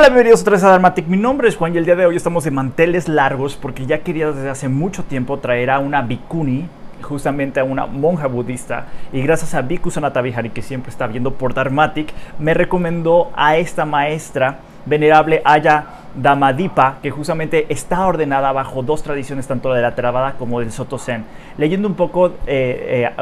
Hola, bienvenidos otra vez a Dharmatic. Mi nombre es Juan y el día de hoy estamos de manteles largos porque ya quería desde hace mucho tiempo traer a una bhikkhuni, justamente a una monja budista, y gracias a Bhikkhu Sanata Vihari, que siempre está viendo por Dharmatic, me recomendó a esta maestra venerable Aya Dhammadipa, que justamente está ordenada bajo dos tradiciones, tanto de la Theravada como del Soto Zen. Leyendo un poco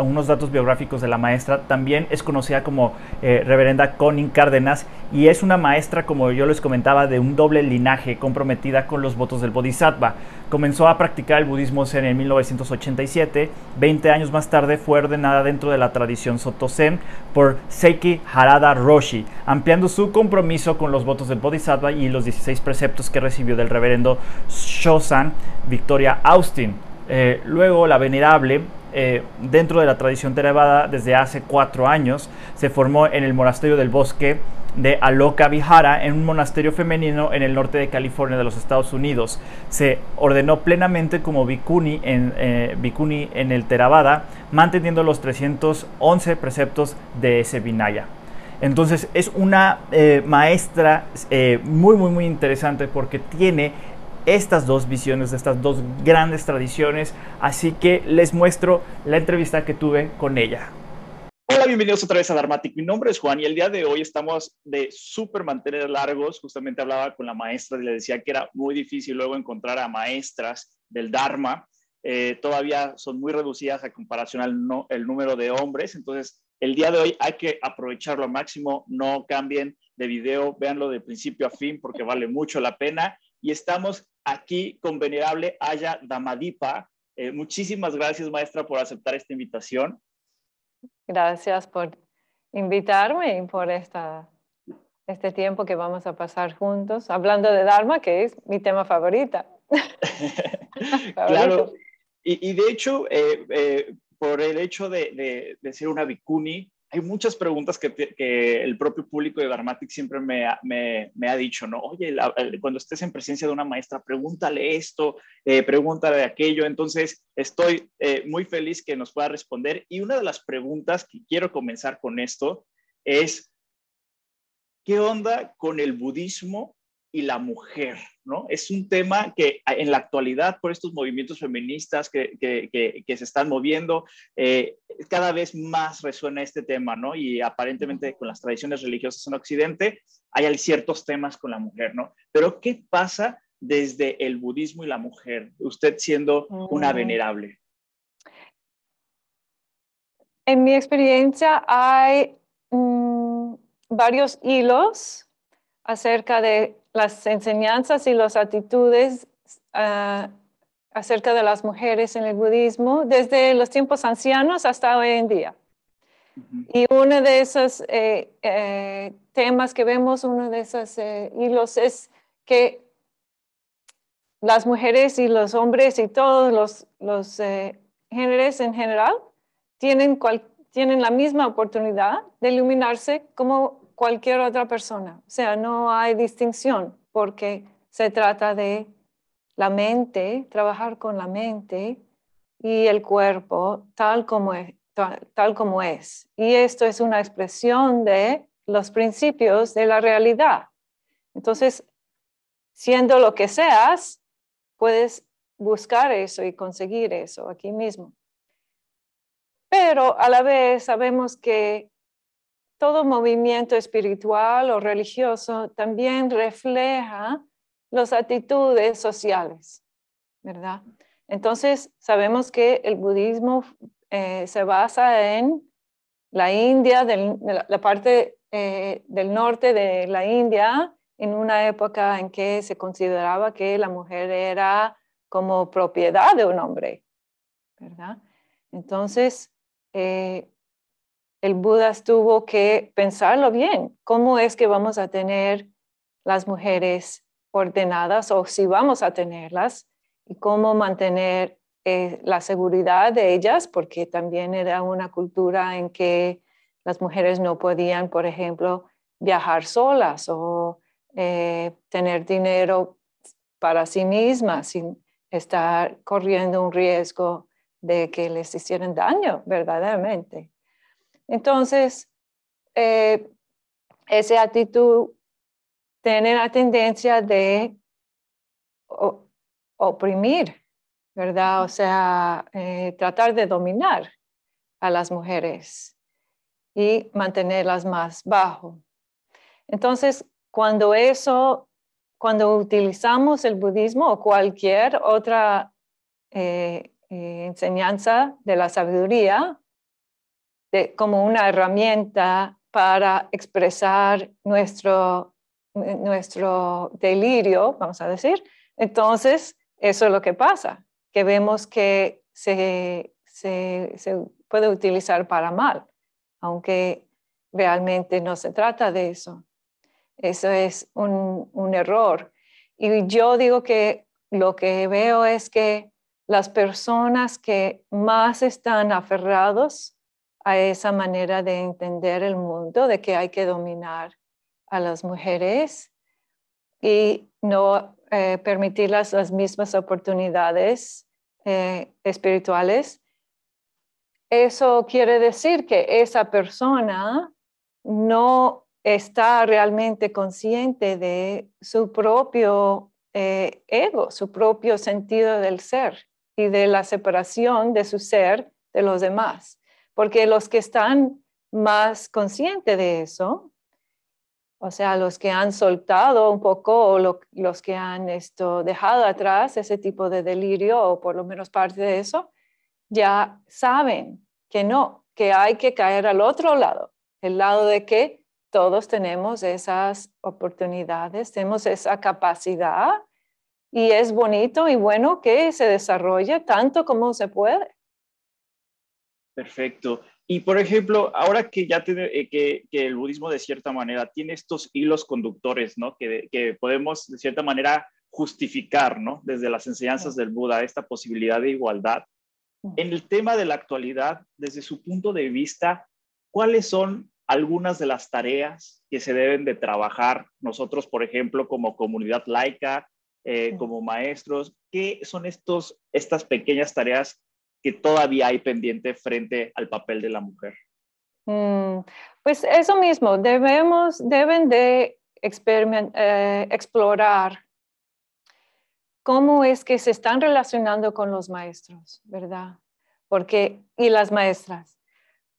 unos datos biográficos de la maestra, también es conocida como Reverenda Connie Cárdenas, y es una maestra, como yo les comentaba, de un doble linaje, comprometida con los votos del Bodhisattva. Comenzó a practicar el budismo Zen en 1987. 20 años más tarde fue ordenada dentro de la tradición Soto Zen por Seiki Harada Roshi, ampliando su compromiso con los votos del Bodhisattva y los 16 preceptos que recibió del reverendo Shosan Victoria Austin. Luego la venerable, dentro de la tradición Theravada, desde hace 4 años, se formó en el monasterio del bosque de Aloka Vihara, en un monasterio femenino en el norte de California de los Estados Unidos. Se ordenó plenamente como bhikkhuni en el Theravada, manteniendo los 311 preceptos de ese Vinaya. Entonces es una maestra muy interesante porque tiene estas dos visiones de estas dos grandes tradiciones, así que les muestro la entrevista que tuve con ella. Hola, bienvenidos otra vez a Dharmatic. Mi nombre es Juan y el día de hoy estamos de súper mantener largos. Justamente hablaba con la maestra y le decía que era muy difícil luego encontrar a maestras del Dharma. Todavía son muy reducidas a comparación al el número de hombres. Entonces, el día de hoy hay que aprovecharlo al máximo. No cambien de video, véanlo de principio a fin porque vale mucho la pena. Y estamos aquí con venerable Aya Dhammadipa. Muchísimas gracias, maestra, por aceptar esta invitación. Gracias por invitarme y por este tiempo que vamos a pasar juntos, hablando de Dharma, que es mi tema favorito. Claro, y de hecho, por el hecho de ser una bhikkhuni, hay muchas preguntas que el propio público de Dharmatic siempre me ha dicho, ¿no? Oye, cuando estés en presencia de una maestra, pregúntale esto, pregúntale aquello. Entonces, estoy muy feliz que nos pueda responder. Y una de las preguntas que quiero comenzar con esto es, ¿qué onda con el budismo y la mujer? ¿No? Es un tema que en la actualidad, por estos movimientos feministas que se están moviendo, cada vez más resuena este tema, ¿no? Y aparentemente con las tradiciones religiosas en Occidente hay ciertos temas con la mujer, ¿no? Pero ¿qué pasa desde el budismo y la mujer? Usted siendo una venerable. En mi experiencia hay varios hilos acerca de las enseñanzas y las actitudes acerca de las mujeres en el budismo, desde los tiempos ancianos hasta hoy en día. Y uno de esos temas que vemos, uno de esos hilos es que las mujeres y los hombres y todos los géneros en general tienen la misma oportunidad de iluminarse como cualquier otra persona. O sea, no hay distinción porque se trata de la mente, trabajar con la mente y el cuerpo tal como es. Y esto es una expresión de los principios de la realidad. Entonces, siendo lo que seas, puedes buscar eso y conseguir eso aquí mismo. Pero a la vez sabemos que todo movimiento espiritual o religioso también refleja las actitudes sociales, ¿verdad? Entonces sabemos que el budismo se basa en la India, la parte del norte de la India, en una época en que se consideraba que la mujer era como propiedad de un hombre, ¿verdad? Entonces, el Buda tuvo que pensarlo bien. ¿Cómo es que vamos a tener las mujeres ordenadas o si vamos a tenerlas? Y cómo mantener la seguridad de ellas, porque también era una cultura en que las mujeres no podían, por ejemplo, viajar solas o tener dinero para sí mismas sin estar corriendo un riesgo de que les hicieran daño verdaderamente. Entonces, esa actitud tienen la tendencia de oprimir, ¿verdad? O sea, tratar de dominar a las mujeres y mantenerlas más bajo. Entonces, cuando utilizamos el budismo o cualquier otra enseñanza de la sabiduría como una herramienta para expresar nuestro delirio, vamos a decir, entonces eso es lo que pasa, que vemos que se puede utilizar para mal, aunque realmente no se trata de eso. Eso es un error. Y yo digo que lo que veo es que las personas que más están aferrados a esa manera de entender el mundo, de que hay que dominar a las mujeres y no permitirles las mismas oportunidades espirituales, eso quiere decir que esa persona no está realmente consciente de su propio ego, su propio sentido del ser y de la separación de su ser de los demás. Porque los que están más conscientes de eso, o sea, los que han soltado un poco o los que han dejado atrás ese tipo de delirio o por lo menos parte de eso, ya saben que no, que hay que caer al otro lado, el lado de que todos tenemos esas oportunidades, tenemos esa capacidad y es bonito y bueno que se desarrolle tanto como se puede. Perfecto. Y por ejemplo, ahora que ya tiene, que el budismo de cierta manera tiene estos hilos conductores, ¿no? Que podemos de cierta manera justificar, ¿no? Desde las enseñanzas del Buda, esta posibilidad de igualdad. En el tema de la actualidad, desde su punto de vista, ¿cuáles son algunas de las tareas que se deben de trabajar nosotros, por ejemplo, como comunidad laica, como maestros? ¿Qué son estas pequeñas tareas que todavía hay pendiente frente al papel de la mujer? Pues eso mismo, deben de explorar cómo es que se están relacionando con los maestros, ¿verdad? Y las maestras,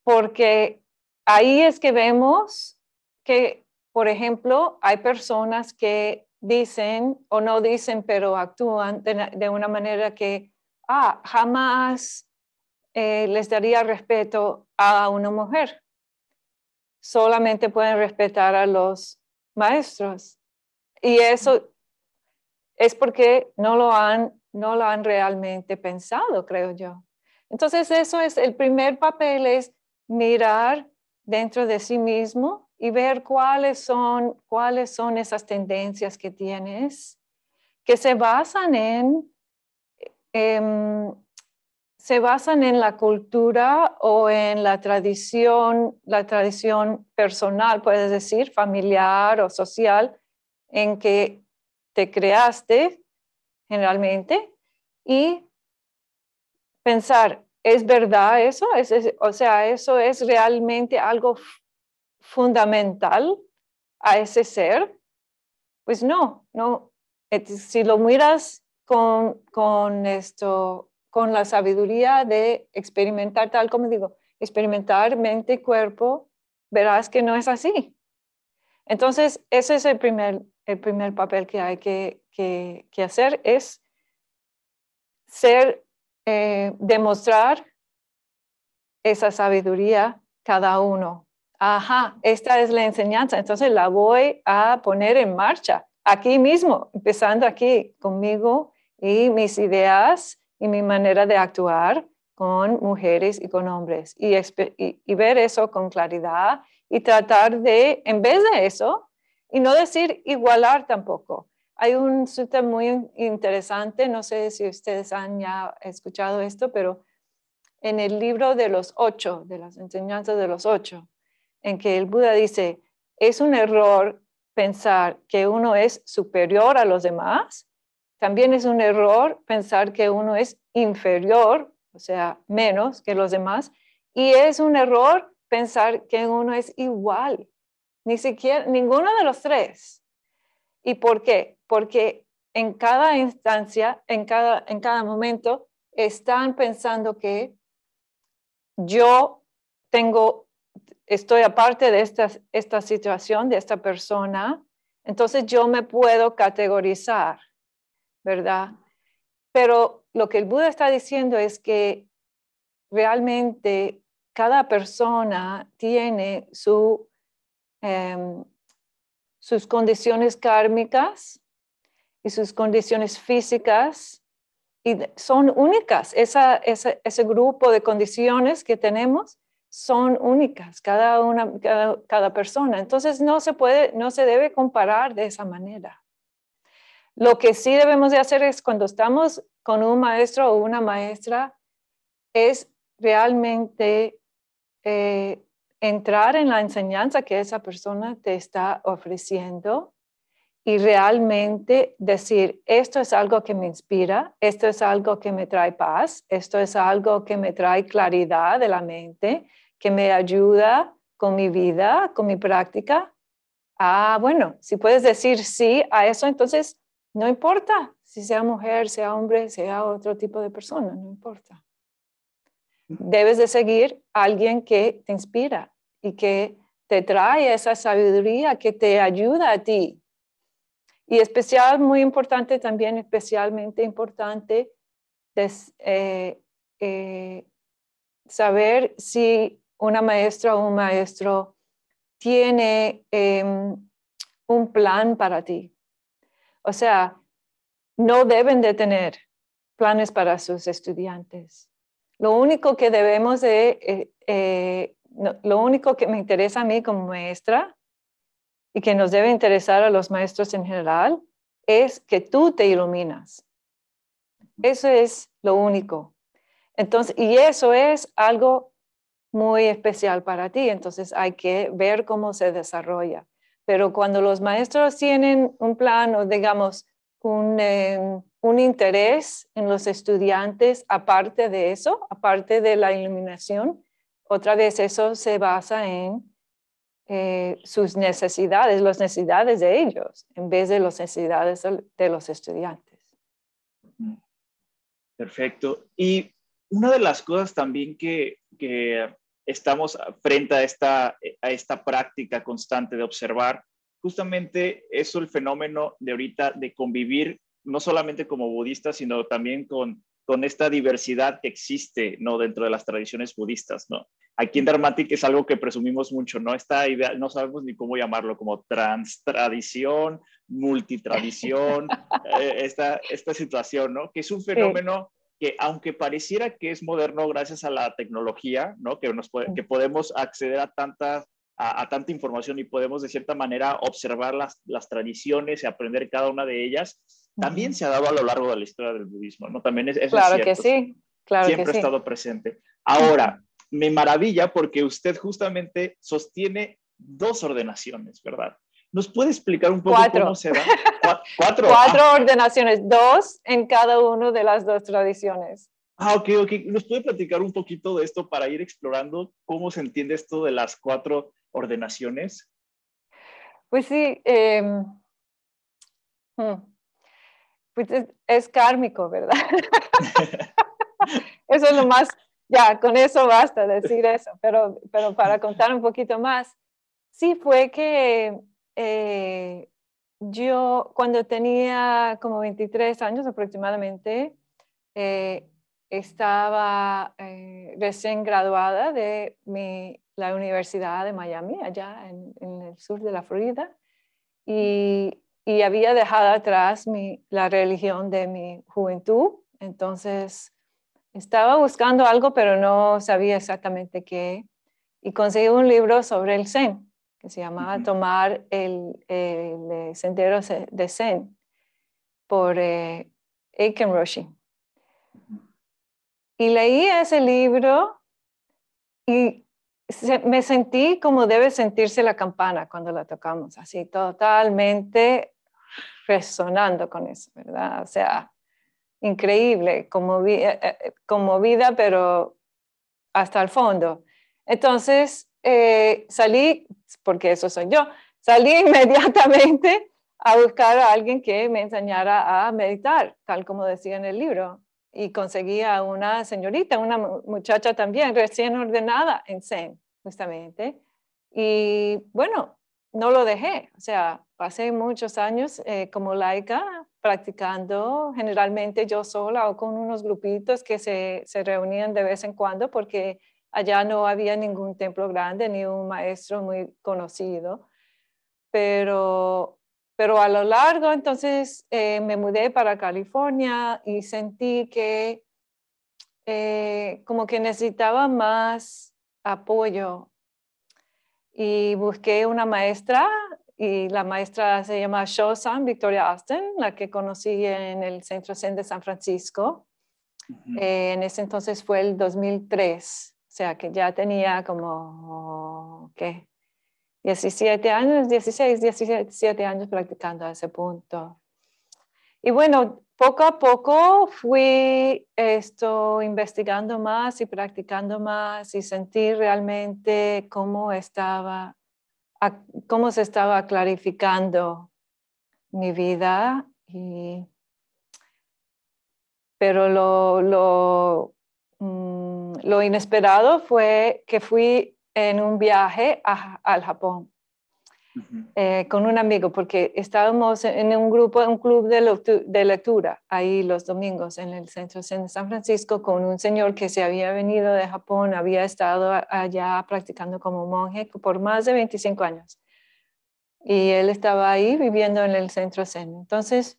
porque ahí es que vemos que, por ejemplo, hay personas que dicen o no dicen, pero actúan de una manera que jamás les daría respeto a una mujer. Solamente pueden respetar a los maestros. Y eso es porque no lo han realmente pensado, creo yo. Entonces, eso es el primer papel, es mirar dentro de sí mismo y ver cuáles son esas tendencias que tienes, que se basan en la cultura o en la tradición personal, puedes decir, familiar o social, en que te creaste generalmente, y pensar, ¿es verdad eso? O sea, ¿eso es realmente algo fundamental a ese ser? Pues no. Si lo miras con la sabiduría de experimentar, tal como digo, experimentar mente y cuerpo, verás que no es así. Entonces, ese es el primer papel que hay que hacer, es demostrar esa sabiduría cada uno. Esta es la enseñanza, entonces la voy a poner en marcha aquí mismo, empezando aquí conmigo y mis ideas y mi manera de actuar con mujeres y con hombres y ver eso con claridad y tratar de, en vez de eso, y no decir igualar tampoco. Hay un sutta muy interesante, no sé si ustedes han ya escuchado esto, pero en el libro de los 8, de las enseñanzas de los 8, en que el Buda dice, es un error pensar que uno es superior a los demás, también es un error pensar que uno es inferior, o sea, menos que los demás, y es un error pensar que uno es igual, ni siquiera, ninguno de los tres. ¿Y por qué? Porque en cada instancia, en cada momento, están pensando que yo estoy aparte de esta situación, de esta persona, entonces yo me puedo categorizar, ¿verdad? Pero lo que el Buda está diciendo es que realmente cada persona tiene sus condiciones kármicas y sus condiciones físicas y son únicas. Ese grupo de condiciones que tenemos son únicas, cada persona. Entonces no se debe comparar de esa manera. Lo que sí debemos de hacer es cuando estamos con un maestro o una maestra, es realmente entrar en la enseñanza que esa persona te está ofreciendo y realmente decir, esto es algo que me inspira, esto es algo que me trae paz, esto es algo que me trae claridad de la mente, que me ayuda con mi vida, con mi práctica. Bueno, si puedes decir sí a eso, entonces no importa si sea mujer, sea hombre, sea otro tipo de persona, no importa. Debes de seguir a alguien que te inspira y que te trae esa sabiduría que te ayuda a ti. Y muy importante también, especialmente importante, es saber si una maestra o un maestro tiene un plan para ti. O sea, no deben de tener planes para sus estudiantes. Lo único que lo único que me interesa a mí como maestra y que nos debe interesar a los maestros en general es que tú te iluminas. Eso es lo único. Entonces, y eso es algo muy especial para ti. Entonces hay que ver cómo se desarrolla. Pero cuando los maestros tienen un plan o digamos un interés en los estudiantes, aparte de eso, aparte de la iluminación, otra vez eso se basa en sus necesidades, las necesidades de ellos, en vez de las necesidades de los estudiantes. Perfecto. Y una de las cosas también que estamos frente a esta práctica constante de observar, justamente eso, el fenómeno de ahorita de convivir, no solamente como budistas, sino también con esta diversidad que existe, ¿no? Dentro de las tradiciones budistas, ¿no? Aquí en Dharmatic es algo que presumimos mucho, ¿no? Esta idea, no sabemos ni cómo llamarlo, como transtradición, multitradición, esta situación, ¿no? Que es un fenómeno que, aunque pareciera que es moderno gracias a la tecnología, ¿no? Que podemos acceder a tanta información y podemos de cierta manera observar las tradiciones y aprender cada una de ellas, también se ha dado a lo largo de la historia del budismo, ¿no? También eso claro es cierto. Que sí, claro siempre que ha sí. estado presente. Ahora, me maravilla porque usted justamente sostiene 2 ordenaciones, ¿verdad? ¿Nos puede explicar un poco 4. cómo se da? 4. 4 ordenaciones, 2 en cada una de las 2 tradiciones. Ok. ¿Nos puede platicar un poquito de esto para ir explorando cómo se entiende esto de las 4 ordenaciones? Pues sí, pues es kármico, ¿verdad? Eso es lo más, ya, con eso basta decir eso, pero para contar un poquito más, sí fue que yo cuando tenía como 23 años aproximadamente, estaba recién graduada de la Universidad de Miami, allá en el sur de la Florida, y había dejado atrás la religión de mi juventud. Entonces estaba buscando algo, pero no sabía exactamente qué, y conseguí un libro sobre el Zen, que se llamaba Tomar el Sendero de Zen, por Aiken Roshi. Y leí ese libro y me sentí como debe sentirse la campana cuando la tocamos, así totalmente resonando con eso, ¿verdad? O sea, increíble, conmovida, pero hasta el fondo. Entonces salí, porque eso soy yo, salí inmediatamente a buscar a alguien que me enseñara a meditar, tal como decía en el libro. Y conseguí a una señorita, una muchacha también, recién ordenada en Zen, justamente. Y bueno, no lo dejé. O sea, pasé muchos años como laica practicando, generalmente yo sola o con unos grupitos que se reunían de vez en cuando porque allá no había ningún templo grande ni un maestro muy conocido. Pero a lo largo, entonces, me mudé para California y sentí que como que necesitaba más apoyo. Y busqué una maestra, y la maestra se llama Sho-san, Victoria Austin, la que conocí en el Centro Zen de San Francisco. En ese entonces fue el 2003, o sea que ya tenía como, ¿qué? 17 años, 16, 17 años practicando a ese punto. Y bueno, poco a poco fui investigando más y practicando más y sentí realmente cómo se estaba clarificando mi vida. Pero lo inesperado fue que fui en un viaje al Japón con un amigo, porque estábamos en un club de lectura, ahí los domingos en el Centro Zen de San Francisco, con un señor que se había venido de Japón, había estado allá practicando como monje por más de 25 años. Y él estaba ahí viviendo en el Centro Zen. Entonces,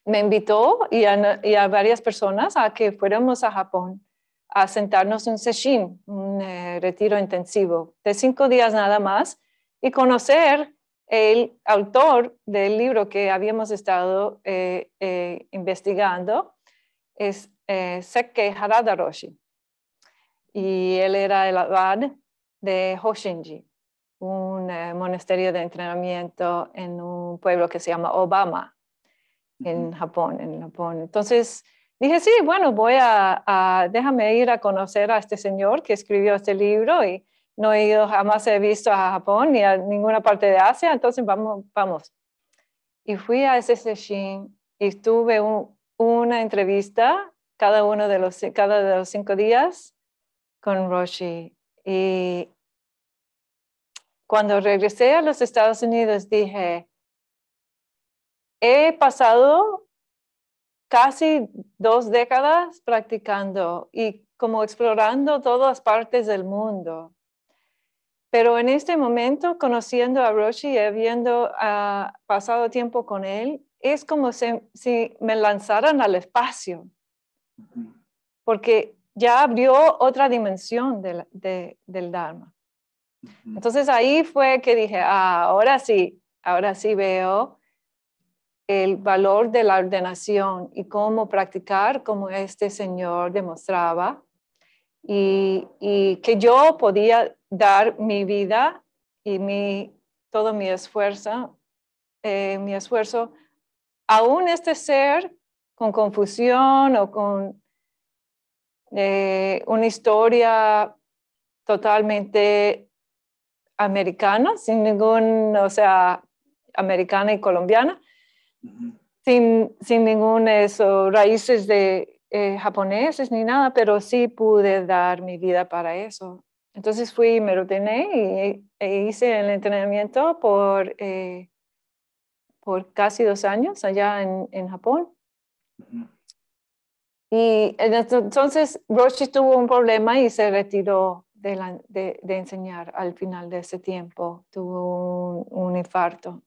me invitó y a varias personas a que fuéramos a Japón a sentarnos en sesshin, un retiro intensivo de 5 días nada más, y conocer el autor del libro que habíamos estado investigando, es Sekkei Harada Roshi. Y él era el abad de Hoshinji, un monasterio de entrenamiento en un pueblo que se llama Obama, en Japón. Entonces dije, sí, bueno, déjame ir a conocer a este señor que escribió este libro y no he ido, jamás he visto a Japón ni a ninguna parte de Asia, entonces vamos. Y fui a ese sesshin y tuve una entrevista cada de los 5 días con Roshi. Y cuando regresé a los Estados Unidos dije, he pasado casi 2 décadas practicando y como explorando todas partes del mundo. Pero en este momento, conociendo a Roshi y habiendo pasado tiempo con él, es como si me lanzaran al espacio, porque ya abrió otra dimensión del Dharma. Entonces ahí fue que dije, ahora sí veo el valor de la ordenación y cómo practicar como este señor demostraba y que yo podía dar mi vida y todo mi esfuerzo aún este ser con confusión o con una historia totalmente americana, americana y colombiana, sin ningún raíces de japoneses ni nada, pero sí pude dar mi vida para eso. Entonces fui y me ordené e hice el entrenamiento por casi 2 años allá en Japón. Y entonces Roshi tuvo un problema y se retiró de enseñar al final de ese tiempo. Tuvo un infarto.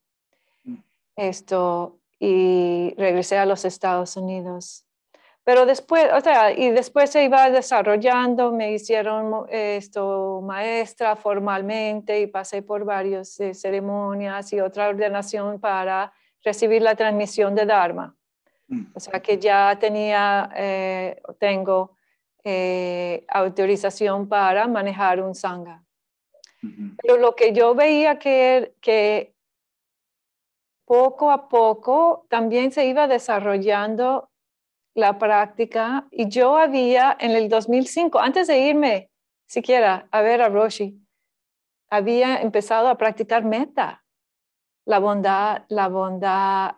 Y regresé a los Estados Unidos. Pero después, después se iba desarrollando, me hicieron maestra formalmente y pasé por varias ceremonias y otra ordenación para recibir la transmisión de Dharma. O sea que ya tengo autorización para manejar un sangha. Pero lo que yo veía que poco a poco también se iba desarrollando la práctica y yo había en el 2005, antes de irme siquiera a ver a Roshi, había empezado a practicar metta. la bondad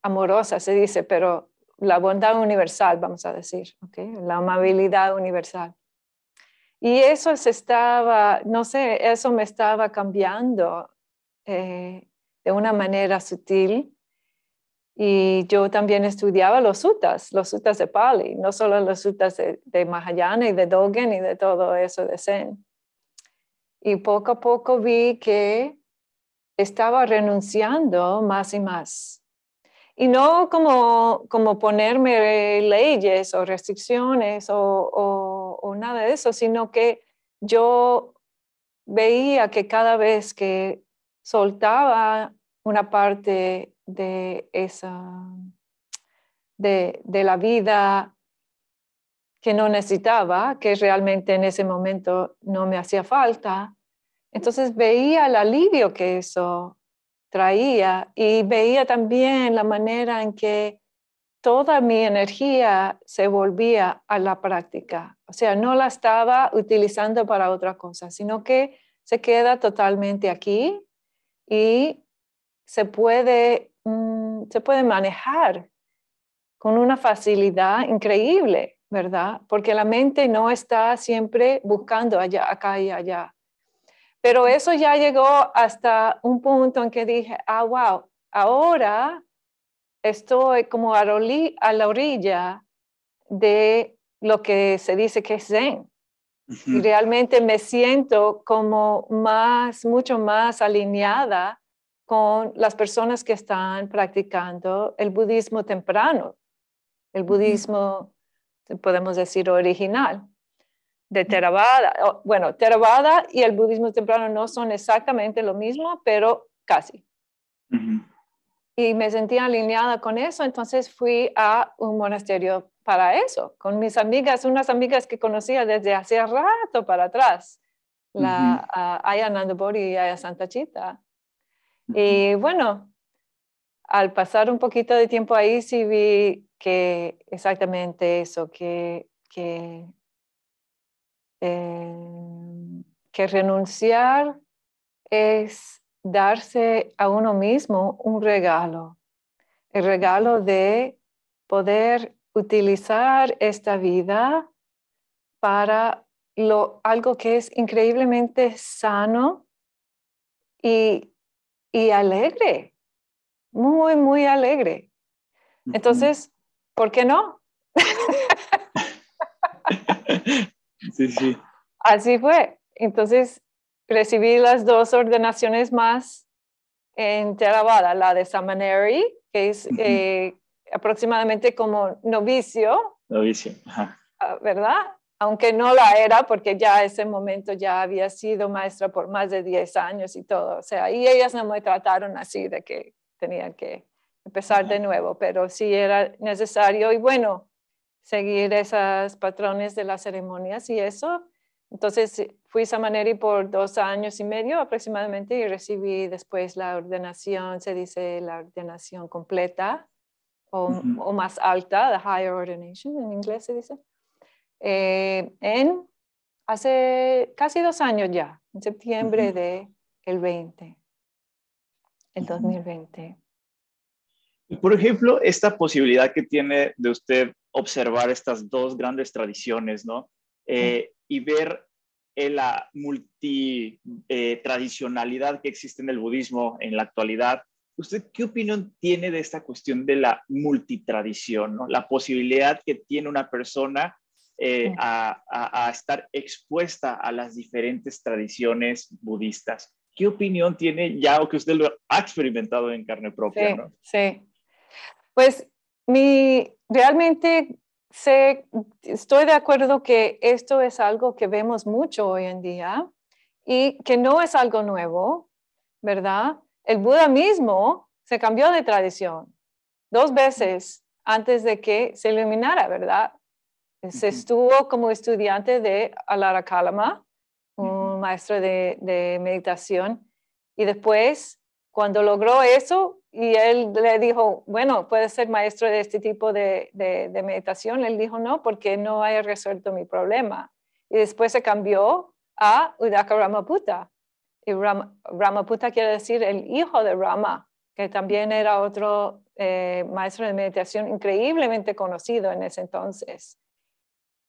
amorosa, se dice, pero la bondad universal, vamos a decir, ¿okay? La amabilidad universal. Y eso no sé, eso me estaba cambiando de una manera sutil. Y yo también estudiaba los suttas de Pali, no solo los suttas de Mahayana y de Dogen y de todo eso de Zen. Y poco a poco vi que estaba renunciando más y más. Y no como ponerme leyes o restricciones o nada de eso, sino que yo veía que cada vez que soltaba una parte de la vida que no necesitaba, que realmente en ese momento no me hacía falta, entonces veía el alivio que eso traía y veía también la manera en que toda mi energía se volvía a la práctica. O sea, no la estaba utilizando para otra cosa, sino que se queda totalmente aquí y se puede manejar con una facilidad increíble, ¿verdad? Porque la mente no está siempre buscando allá, acá y allá. Pero eso ya llegó hasta un punto en que dije, wow, ahora estoy como a la orilla de lo que se dice que es Zen. Y realmente me siento como mucho más alineada con las personas que están practicando el budismo temprano, el budismo, podemos decir, original, de Theravada. Bueno, Theravada y el budismo temprano no son exactamente lo mismo, pero casi. Y me sentía alineada con eso, entonces fui a un monasterio para eso, con mis amigas, unas amigas que conocía desde hace rato para atrás, Aya Nandabori y Aya Santa Chita. Y bueno, al pasar un poquito de tiempo ahí sí vi que exactamente eso, que renunciar es darse a uno mismo un regalo, el regalo de poder utilizar esta vida para algo que es increíblemente sano y alegre, muy, muy alegre. Entonces, ¿por qué no? Sí. Así fue. Entonces, recibí las 2 ordenaciones más en Theravada, la de Samaneri, que es aproximadamente como novicio. Novicio, ajá. ¿Verdad? Aunque no la era, porque ya ese momento ya había sido maestra por más de 10 años y todo. O sea, y ellas no me trataron así de que tenían que empezar de nuevo, pero sí era necesario y bueno, seguir esos patrones de las ceremonias y eso. Entonces fui Samaneri por 2 años y medio aproximadamente y recibí después la ordenación, se dice la ordenación completa o más alta, the higher ordination en inglés se dice. Hace casi 2 años ya, en septiembre del 2020. Y por ejemplo, esta posibilidad que tiene de usted observar estas 2 grandes tradiciones, ¿no? Y ver la multitradicionalidad que existe en el budismo en la actualidad. ¿Usted qué opinión tiene de esta cuestión de la multitradición, ¿no? La posibilidad que tiene una persona a estar expuesta a las diferentes tradiciones budistas. ¿Qué opinión tiene ya o que usted lo ha experimentado en carne propia? Sí, ¿no? sí. Pues realmente estoy de acuerdo que esto es algo que vemos mucho hoy en día y que no es algo nuevo, ¿verdad? El Buda mismo se cambió de tradición 2 veces antes de que se iluminara, ¿verdad? Se estuvo como estudiante de Alara Kalama, un maestro de meditación, y después, cuando logró eso, y él le dijo, bueno, puedes ser maestro de este tipo de meditación, él dijo, no, porque no haya resuelto mi problema. Y después se cambió a Udaka Ramaputta. Y Brahmaputra quiere decir el hijo de Rama, que también era otro maestro de meditación increíblemente conocido en ese entonces.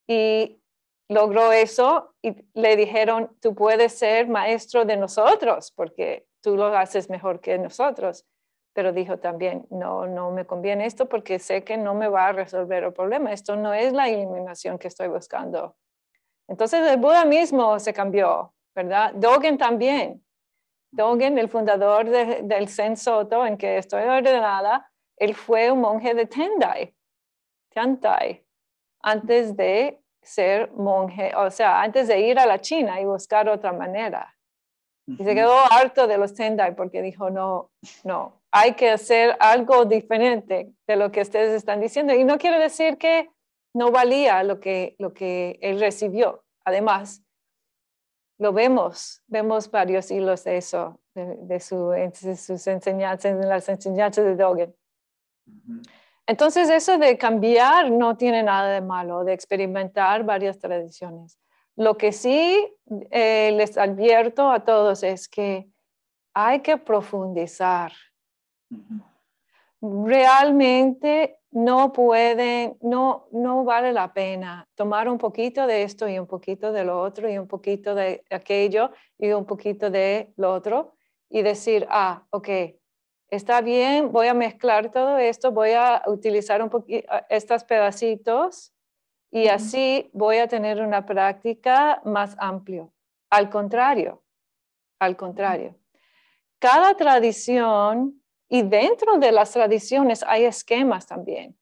Y logró eso y le dijeron, tú puedes ser maestro de nosotros porque tú lo haces mejor que nosotros. Pero dijo también, no me conviene esto porque sé que no me va a resolver el problema. Esto no es la iluminación que estoy buscando. Entonces el Buda mismo se cambió, ¿verdad? Dogen también. Dogen, el fundador del Zen Soto en que estoy ordenada, él fue un monje de Tiantai, antes de ser monje, o sea, antes de ir a la China y buscar otra manera. Y se quedó harto de los Tendai porque dijo, no, hay que hacer algo diferente de lo que ustedes están diciendo. Y no quiere decir que no valía lo que él recibió. Además, lo vemos varios hilos de eso, de sus enseñanzas, de las enseñanzas de Dogen. Entonces, eso de cambiar no tiene nada de malo, de experimentar varias tradiciones. Lo que sí les advierto a todos es que hay que profundizar. Realmente no vale la pena tomar un poquito de esto y un poquito de lo otro y un poquito de aquello y un poquito de lo otro y decir, ok, está bien, voy a mezclar todo esto, voy a utilizar un poquito estos pedacitos y así voy a tener una práctica más amplia. Al contrario. Cada tradición, y dentro de las tradiciones hay esquemas también.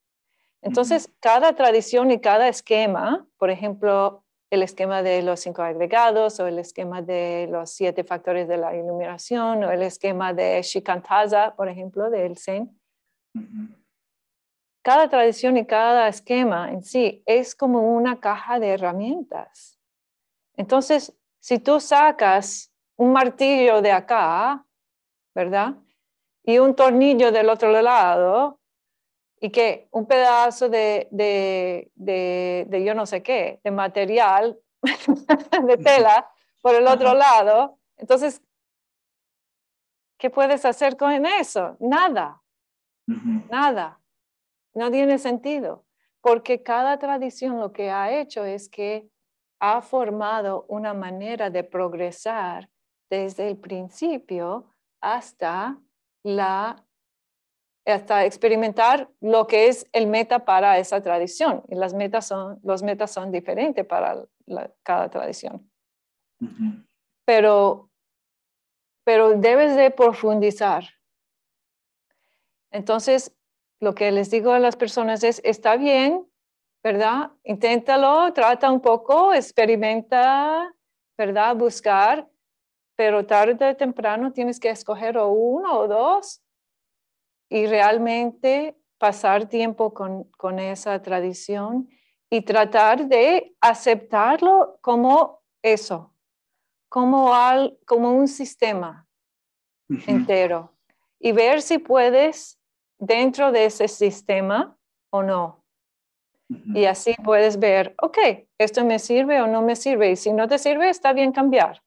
Entonces, cada tradición y cada esquema, por ejemplo, el esquema de los 5 agregados o el esquema de los 7 factores de la iluminación o el esquema de Shikantaza, por ejemplo, del Zen. Cada tradición y cada esquema en sí es como una caja de herramientas. Entonces, si tú sacas un martillo de acá, ¿verdad? Y un tornillo del otro lado, y que un pedazo de yo no sé qué, de material, de tela, por el otro lado, entonces, ¿qué puedes hacer con eso? Nada. No tiene sentido, porque cada tradición lo que ha hecho es que ha formado una manera de progresar desde el principio hasta experimentar lo que es el meta para esa tradición. Y los metas son diferentes para cada tradición. Pero debes de profundizar. Entonces, lo que les digo a las personas es, está bien, ¿verdad? Inténtalo, trata un poco, experimenta, ¿verdad? Buscar, pero tarde o temprano tienes que escoger o uno o dos y realmente pasar tiempo con esa tradición y tratar de aceptarlo como eso, como un sistema entero y ver si puedes dentro de ese sistema o no. Y así puedes ver, ok, esto me sirve o no me sirve. Y si no te sirve, está bien cambiar.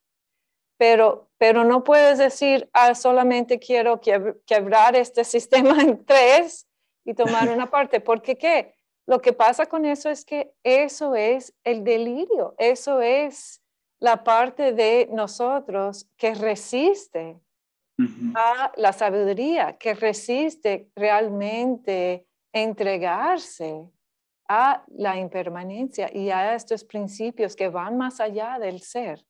Pero no puedes decir, solamente quiero quebrar este sistema en 3 y tomar una parte. Porque ¿qué? Lo que pasa con eso es que eso es el delirio. Eso es la parte de nosotros que resiste a la sabiduría, que resiste realmente entregarse a la impermanencia y a estos principios que van más allá del ser.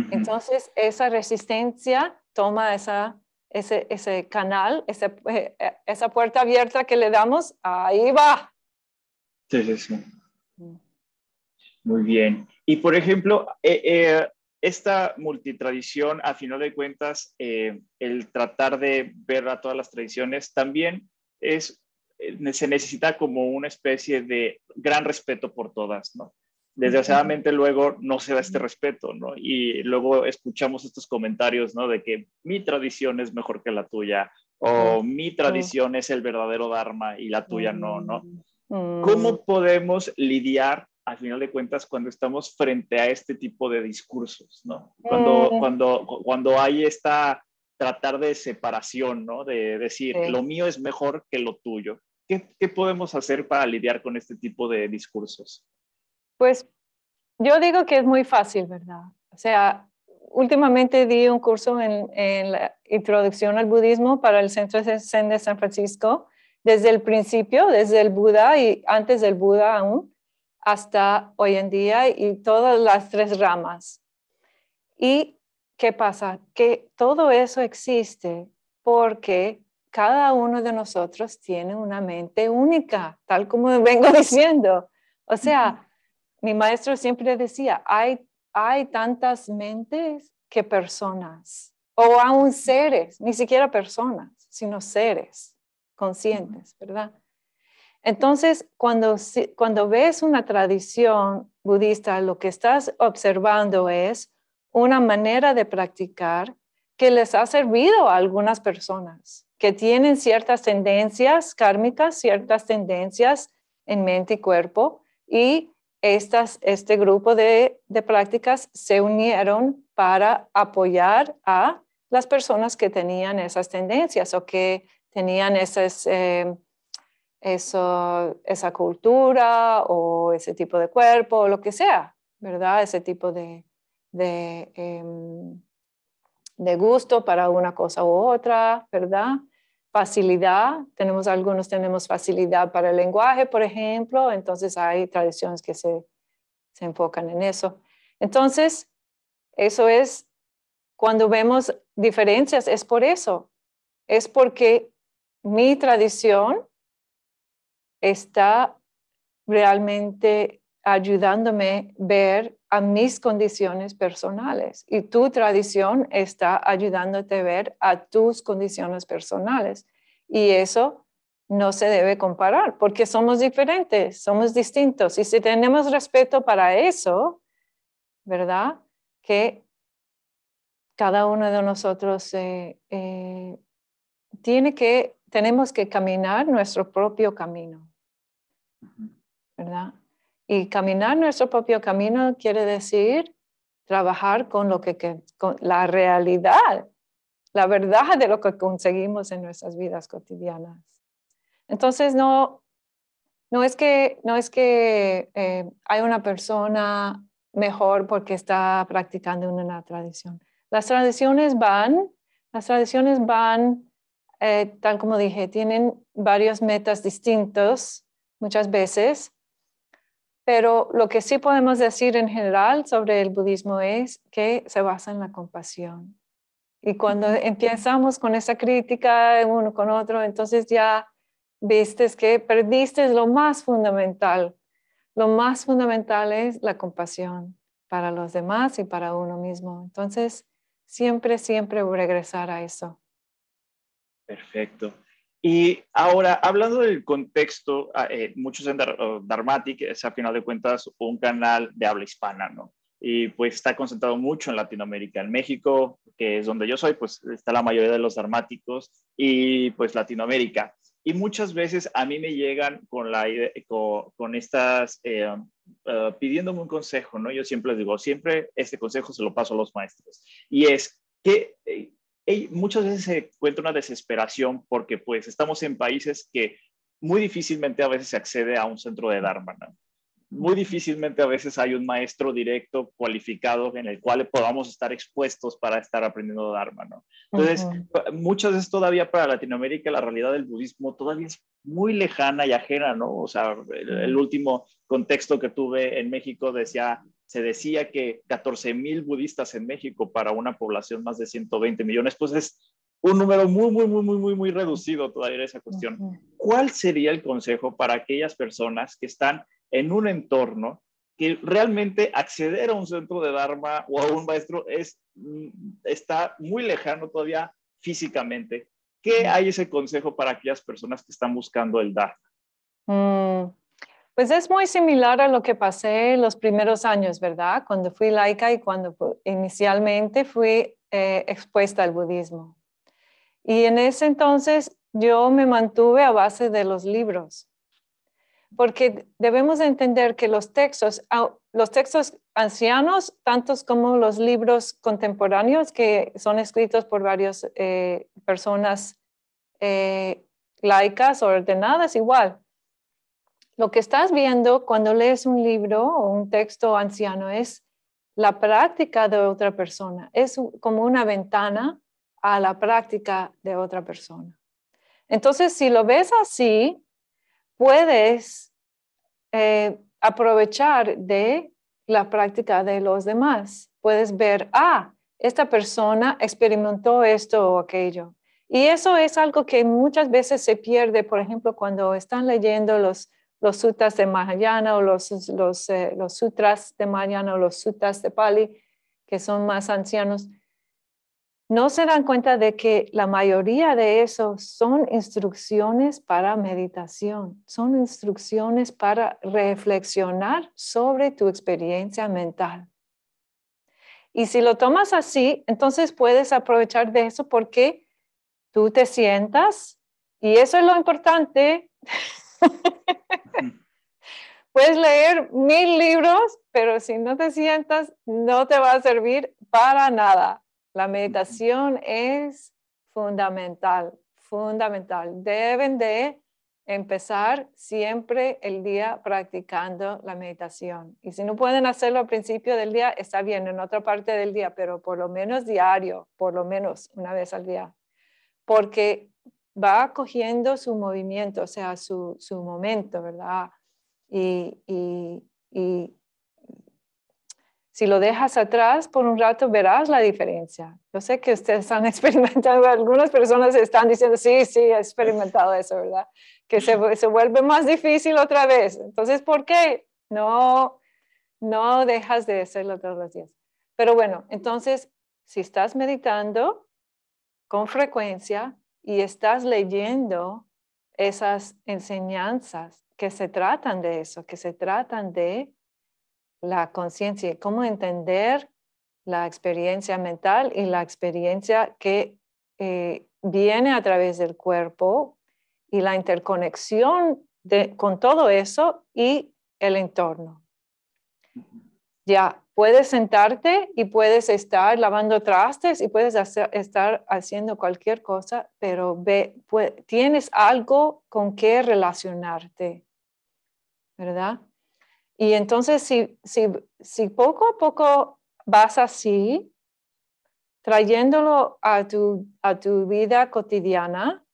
Entonces, esa resistencia toma ese canal, esa puerta abierta que le damos, ahí va. Sí. Muy bien. Y, por ejemplo, esta multitradición, a final de cuentas, el tratar de ver a todas las tradiciones, también se necesita como una especie de gran respeto por todas, ¿no? Desgraciadamente luego no se da este respeto, ¿no? Y luego escuchamos estos comentarios, ¿no? De que mi tradición es mejor que la tuya, o mi tradición es el verdadero Dharma y la tuya no, ¿no? ¿Cómo podemos lidiar al final de cuentas, cuando estamos frente a este tipo de discursos, ¿no? Cuando hay tratar de separación, ¿no? De decir, Sí. lo mío es mejor que lo tuyo. ¿Qué podemos hacer para lidiar con este tipo de discursos? Pues yo digo que es muy fácil, ¿verdad? O sea, últimamente di un curso en la introducción al budismo para el Centro Zen de San Francisco, desde el principio, desde el Buda y antes del Buda aún, hasta hoy en día y todas las 3 ramas. ¿Y qué pasa? Que todo eso existe porque cada uno de nosotros tiene una mente única, tal como vengo diciendo. O sea, mi maestro siempre decía, hay tantas mentes que personas, o aún seres, ni siquiera personas, sino seres conscientes, ¿verdad? Entonces, cuando ves una tradición budista, lo que estás observando es una manera de practicar que les ha servido a algunas personas que tienen ciertas tendencias kármicas, ciertas tendencias en mente y cuerpo, y este grupo de prácticas se unieron para apoyar a las personas que tenían esas tendencias o que tenían esa cultura o ese tipo de cuerpo o lo que sea, ¿verdad? Ese tipo de gusto para una cosa u otra, ¿verdad? Facilidad, algunos tenemos facilidad para el lenguaje, por ejemplo, entonces hay tradiciones que se enfocan en eso. Entonces, eso es, cuando vemos diferencias, es por eso, es porque mi tradición está realmente ayudándome a ver a mis condiciones personales y tu tradición está ayudándote a ver a tus condiciones personales. Y eso no se debe comparar porque somos diferentes, somos distintos. Y si tenemos respeto para eso, ¿verdad? Que cada uno de nosotros tenemos que caminar nuestro propio camino, ¿verdad? Y caminar nuestro propio camino quiere decir trabajar con con la realidad, la verdad de lo que conseguimos en nuestras vidas cotidianas. Entonces, no es que hay una persona mejor porque está practicando una tradición. Las tradiciones van, tal como dije, tienen varias metas distintas muchas veces. Pero lo que sí podemos decir en general sobre el budismo es que se basa en la compasión. Y cuando empezamos con esa crítica uno con otro, entonces ya vistes que perdiste lo más fundamental. Lo más fundamental es la compasión para los demás y para uno mismo. Entonces, siempre regresar a eso. Perfecto. Y ahora, hablando del contexto, muchos en Dharmatic es a final de cuentas un canal de habla hispana, ¿no? Y pues está concentrado mucho en Latinoamérica. En México, que es donde yo soy, pues está la mayoría de los dharmáticos y pues Latinoamérica. Y muchas veces a mí me llegan con estas, pidiéndome un consejo, ¿no? Yo siempre les digo, siempre este consejo se lo paso a los maestros. Y es que muchas veces se encuentra una desesperación porque pues estamos en países que muy difícilmente a veces se accede a un centro de Dharma, ¿no? Muy difícilmente a veces hay un maestro directo cualificado en el cual podamos estar expuestos para estar aprendiendo Dharma, ¿no? Entonces, muchas veces todavía para Latinoamérica la realidad del budismo todavía es muy lejana y ajena, ¿no? O sea, el último contexto que tuve en México se decía que 14,000 budistas en México para una población más de 120 millones, pues es un número muy reducido todavía esa cuestión. ¿Cuál sería el consejo para aquellas personas que están en un entorno que realmente acceder a un centro de Dharma o a un maestro está muy lejano todavía físicamente? ¿Qué hay ese consejo para aquellas personas que están buscando el Dharma? Pues es muy similar a lo que pasé los primeros años, ¿verdad? Cuando fui laica y cuando inicialmente fui expuesta al budismo. Y en ese entonces yo me mantuve a base de los libros. porque debemos entender que los textos ancianos, tantos como los libros contemporáneos que son escritos por varias personas laicas o ordenadas, igual. Lo que estás viendo cuando lees un libro o un texto anciano es la práctica de otra persona. Es como una ventana a la práctica de otra persona. Entonces, si lo ves así, puedes aprovechar de la práctica de los demás. Puedes ver, esta persona experimentó esto o aquello. Y eso es algo que muchas veces se pierde, por ejemplo, cuando están leyendo los suttas de Mahayana o los sutras de Mahayana o los suttas de Pali, que son más ancianos. No se dan cuenta de que la mayoría de esos son instrucciones para meditación, son instrucciones para reflexionar sobre tu experiencia mental. Y si lo tomas así, entonces puedes aprovechar de eso porque tú te sientas, y eso es lo importante. Puedes leer 1000 libros, pero si no te sientas, no te va a servir para nada. La meditación es fundamental, fundamental. Deben de empezar siempre el día practicando la meditación. Y si no pueden hacerlo al principio del día, está bien, en otra parte del día, pero por lo menos diario, por lo menos una vez al día. Porque va cogiendo su movimiento, o sea, su momento, ¿verdad? Y si lo dejas atrás por un rato, verás la diferencia. Yo sé que ustedes han experimentado, algunas personas están diciendo, sí, he experimentado eso, ¿verdad? Que se vuelve más difícil otra vez. Entonces, ¿por qué? No dejas de hacerlo todos los días. Pero bueno, entonces, si estás meditando con frecuencia y estás leyendo esas enseñanzas que se tratan de eso, que se tratan de la conciencia, cómo entender la experiencia mental y la experiencia que viene a través del cuerpo y la interconexión con todo eso y el entorno. Ya puedes sentarte y puedes estar lavando trastes y puedes estar haciendo cualquier cosa, pero tienes algo con qué relacionarte, ¿verdad? Y entonces, si poco a poco vas así, trayéndolo a tu vida cotidiana,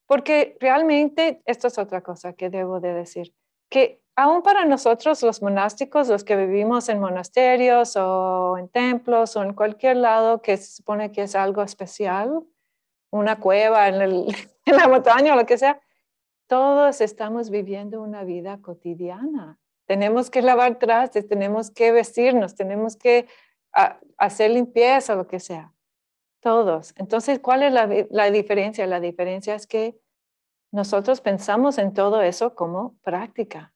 porque realmente esto es otra cosa que debo de decir, que aún para nosotros los monásticos, los que vivimos en monasterios o en templos o en cualquier lado que se supone que es algo especial, una cueva en la montaña o lo que sea, todos estamos viviendo una vida cotidiana. Tenemos que lavar trastes, tenemos que vestirnos, tenemos que hacer limpieza, lo que sea. Todos. Entonces, ¿cuál es la diferencia? La diferencia es que nosotros pensamos en todo eso como práctica.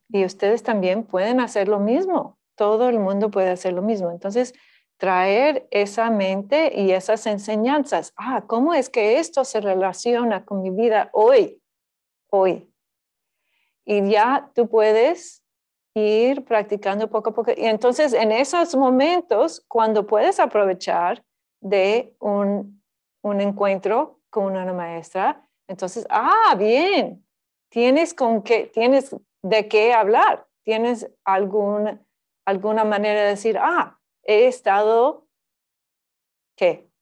Y ustedes también pueden hacer lo mismo. Todo el mundo puede hacer lo mismo. Entonces, traer esa mente y esas enseñanzas. ¿Cómo es que esto se relaciona con mi vida hoy? Y ya tú puedes ir practicando poco a poco. Y entonces en esos momentos, cuando puedes aprovechar de un encuentro con una maestra, entonces, bien, tienes de qué hablar. Tienes alguna manera de decir, he estado,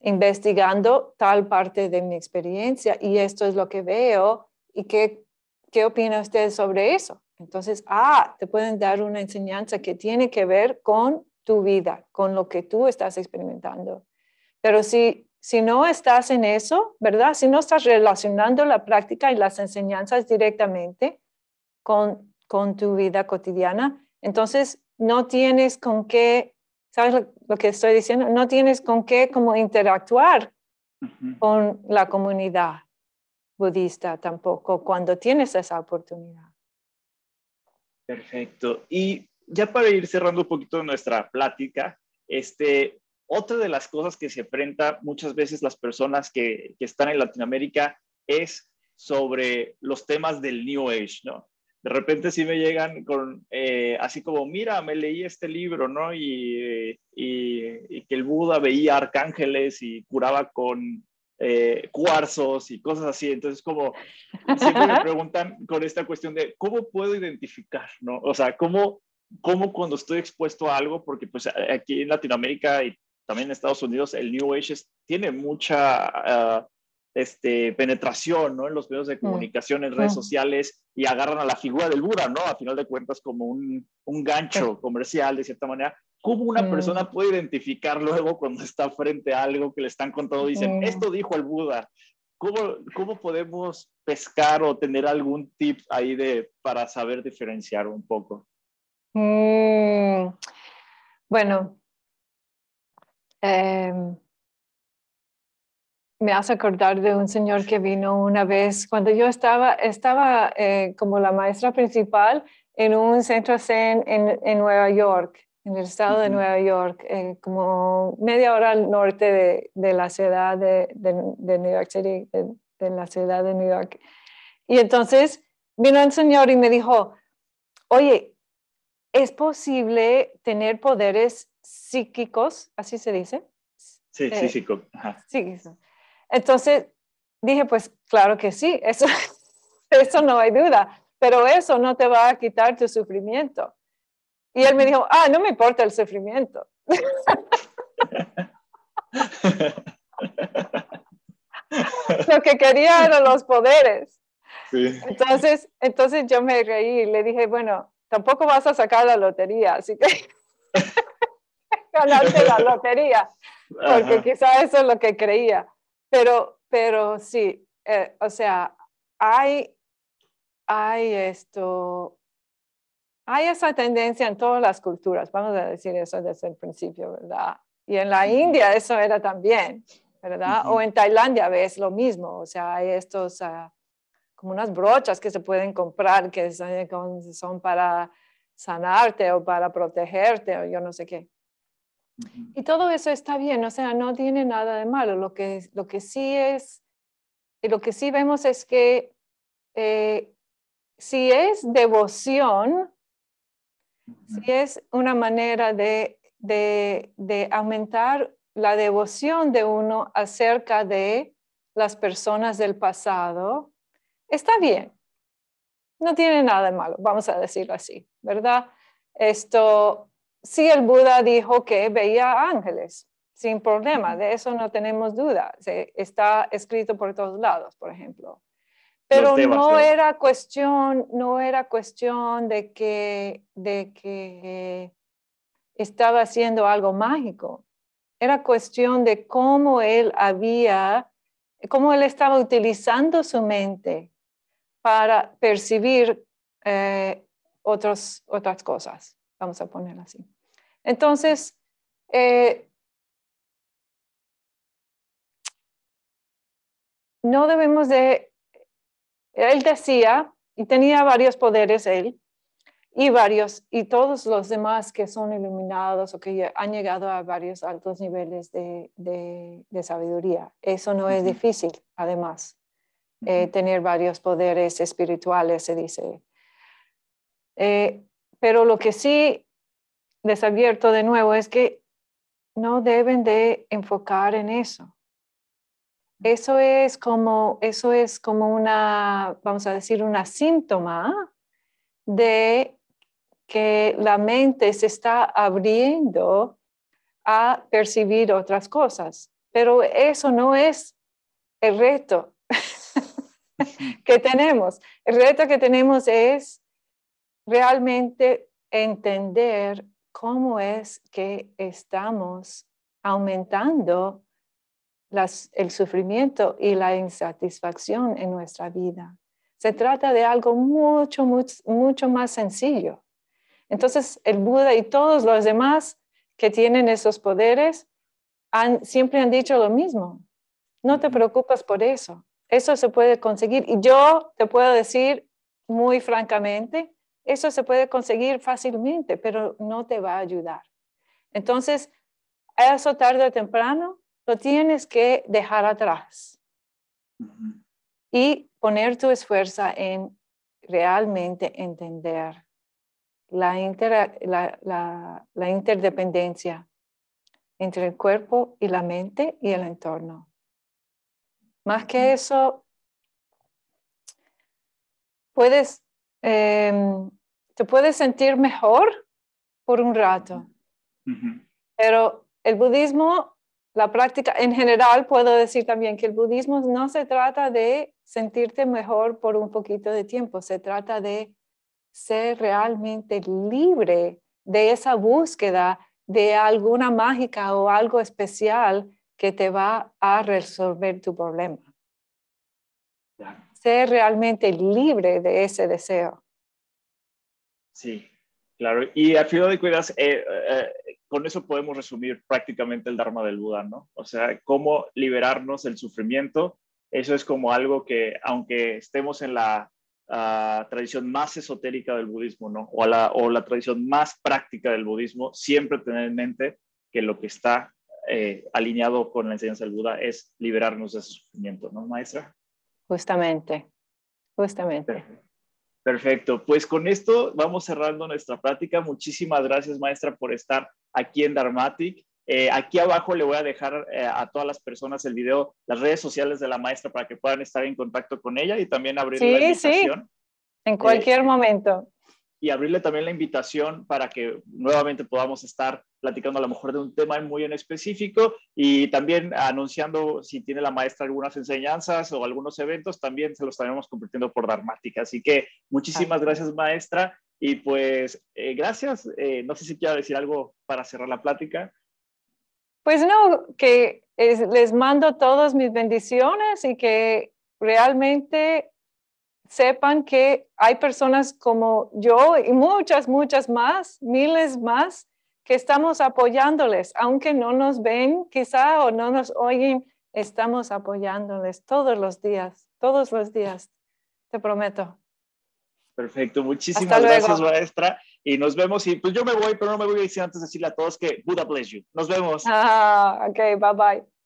investigando tal parte de mi experiencia y esto es lo que veo y ¿qué opina usted sobre eso? Entonces, te pueden dar una enseñanza que tiene que ver con tu vida, con lo que tú estás experimentando. Pero si no estás en eso, ¿verdad? Si no estás relacionando la práctica y las enseñanzas directamente con tu vida cotidiana, entonces no tienes con qué, ¿sabes lo que estoy diciendo? No tienes con qué como interactuar con la comunidad budista tampoco cuando tienes esa oportunidad. Perfecto. Y ya para ir cerrando un poquito nuestra plática, otra de las cosas que se enfrentan muchas veces las personas que están en Latinoamérica es sobre los temas del New Age, ¿no? de repente sí me llegan con, así como, mira, me leí este libro, ¿no? Y que el Buda veía arcángeles y curaba con cuarzos y cosas así. Entonces, como siempre me preguntan con esta cuestión de cómo puedo identificar, ¿no? O sea, cómo cuando estoy expuesto a algo, porque pues aquí en Latinoamérica y también en Estados Unidos el New Age tiene mucha penetración, ¿no? En los medios de comunicación, en redes sociales, y agarran a la figura del Buda, ¿no? A final de cuentas como un gancho comercial de cierta manera. ¿Cómo una persona puede identificar luego cuando está frente a algo que le están contando? Dicen, esto dijo el Buda. ¿Cómo podemos pescar o tener algún tip ahí para saber diferenciar un poco? Bueno, me hace acordar de un señor que vino una vez cuando yo estaba como la maestra principal en un centro Zen en Nueva York, en el estado de Nueva York, como media hora al norte de la ciudad de New York City, de la ciudad de New York. Y entonces vino el señor y me dijo, oye, ¿es posible tener poderes psíquicos? ¿Así se dice? Sí, psíquico. Ajá. Psíquicos. Entonces dije, pues claro que sí, eso no hay duda, pero eso no te va a quitar tu sufrimiento. Y él me dijo, no me importa el sufrimiento. Lo que quería eran los poderes. Sí. Entonces yo me reí y le dije, bueno, tampoco vas a sacar la lotería, así que ganarte la lotería, porque quizá eso es lo que creía. Pero sí, o sea, hay esa tendencia en todas las culturas, vamos a decir eso desde el principio, ¿verdad? Y en la India eso era también, ¿verdad? O en Tailandia ves lo mismo, o sea, hay estos como unas brochas que se pueden comprar que son para sanarte o para protegerte o yo no sé qué. Y todo eso está bien, o sea, no tiene nada de malo. Lo que sí vemos es que si es devoción, si es una manera de aumentar la devoción de uno acerca de las personas del pasado, está bien. No tiene nada de malo, vamos a decirlo así, ¿verdad? Sí, el Buda dijo que veía ángeles, sin problema, de eso no tenemos duda. Está escrito por todos lados, por ejemplo. Pero no era cuestión de que estaba haciendo algo mágico. Era cuestión de cómo él estaba utilizando su mente para percibir otras cosas, vamos a ponerlo así. Entonces, no debemos él decía, y tenía varios poderes él, y todos los demás que son iluminados o que han llegado a varios altos niveles de sabiduría. Eso no es difícil, además. Tener varios poderes espirituales, se dice. Pero lo que sí les advierto de nuevo es que no deben de enfocar en eso. Eso es como una, vamos a decir, una síntoma de que la mente se está abriendo a percibir otras cosas. Pero eso no es el reto que tenemos. El reto que tenemos es realmente entender cómo es que estamos aumentando el sufrimiento y la insatisfacción en nuestra vida. Se trata de algo mucho, mucho, mucho más sencillo. Entonces, el Buda y todos los demás que tienen esos poderes siempre han dicho lo mismo. No te preocupes por eso. Eso se puede conseguir. Y yo te puedo decir muy francamente, eso se puede conseguir fácilmente, pero no te va a ayudar. Entonces, eso tarde o temprano lo tienes que dejar atrás y poner tu esfuerzo en realmente entender la interdependencia entre el cuerpo y la mente y el entorno. Más que eso, te puedes sentir mejor por un rato. Pero el budismo, la práctica en general, puedo decir también que el budismo no se trata de sentirte mejor por un poquito de tiempo, se trata de ser realmente libre de esa búsqueda de alguna mágica o algo especial que te va a resolver tu problema. Ser realmente libre de ese deseo. Sí, claro. Y al final de cuentas, con eso podemos resumir prácticamente el Dharma del Buda, ¿no? O sea, cómo liberarnos del sufrimiento. Eso es como algo que, aunque estemos en la tradición más esotérica del budismo, ¿no? O la tradición más práctica del budismo, siempre tener en mente que lo que está alineado con la enseñanza del Buda es liberarnos de ese sufrimiento, ¿no, maestra? Justamente. Perfecto. Pues con esto vamos cerrando nuestra plática. Muchísimas gracias, maestra, por estar aquí en Dharmatic. Aquí abajo le voy a dejar a todas las personas el video, las redes sociales de la maestra para que puedan estar en contacto con ella y también abrirle la invitación. Sí, en cualquier momento. Y abrirle también la invitación para que nuevamente podamos estar platicando a lo mejor de un tema muy en específico y también anunciando si tiene la maestra algunas enseñanzas o algunos eventos, también se los estaremos compartiendo por Dharmatic. Así que muchísimas gracias, maestra. Y pues gracias. No sé si quiero decir algo para cerrar la plática. Pues no, que les mando todas mis bendiciones y que realmente sepan que hay personas como yo y muchas más, miles más, que estamos apoyándoles, aunque no nos ven quizá o no nos oyen, estamos apoyándoles todos los días, te prometo. Perfecto, muchísimas gracias, maestra, y nos vemos, y pues yo me voy, pero no me voy a decir antes de decirle a todos que Buddha bless you. Nos vemos. Ok, bye bye.